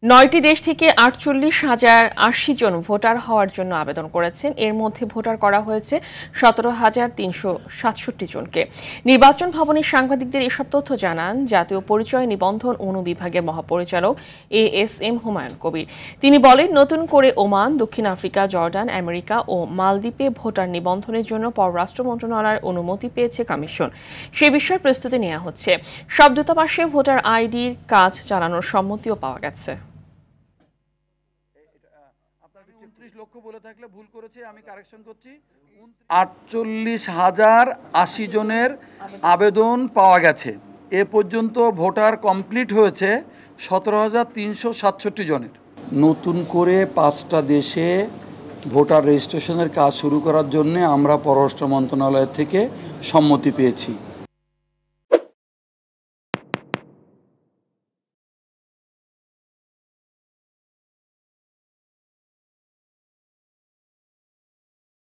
৯টি দেশ থেকে ৪৮,০৮০ জন ভোটার হওয়ার জন্য আবেদন করেছেন। এর মধ্যে ভোটার করা হয়েছে ১৭,৩৬৭ জনকে। নির্বাচন ভবনের সাংবাদিকদের এসব তথ্য জানান জাতীয় পরিচয় নিবন্ধন অনুবিভাগের মহাপরিচালক এএসএম হুমায়ুন কবির। তিনি বলেন, নতুন করে ওমান, দক্ষিণ আফ্রিকা, জর্ডান, আমেরিকা ও মালদ্বীপে ভোটার নিবন্ধনের জন্য পররাষ্ট্র মন্ত্রণালয়ের অনুমতি পেয়েছে কমিশন। সে বিষয়ে প্রস্তুতি নেওয়া হচ্ছে। সব দূতাবাসে ভোটার আইডির কাজ চালানোর সম্মতিও পাওয়া গেছে। ৪৮,০৮০ জনের আবেদন পাওয়া গেছে। এ পর্যন্ত ভোটার কমপ্লিট হয়েছে ১৭,৩৬৭ জনের। নতুন করে ৫টা দেশে ভোটার রেজিস্ট্রেশনের কাজ শুরু করার জন্য আমরা পররাষ্ট্র মন্ত্রণালয় থেকে সম্মতি পেয়েছি।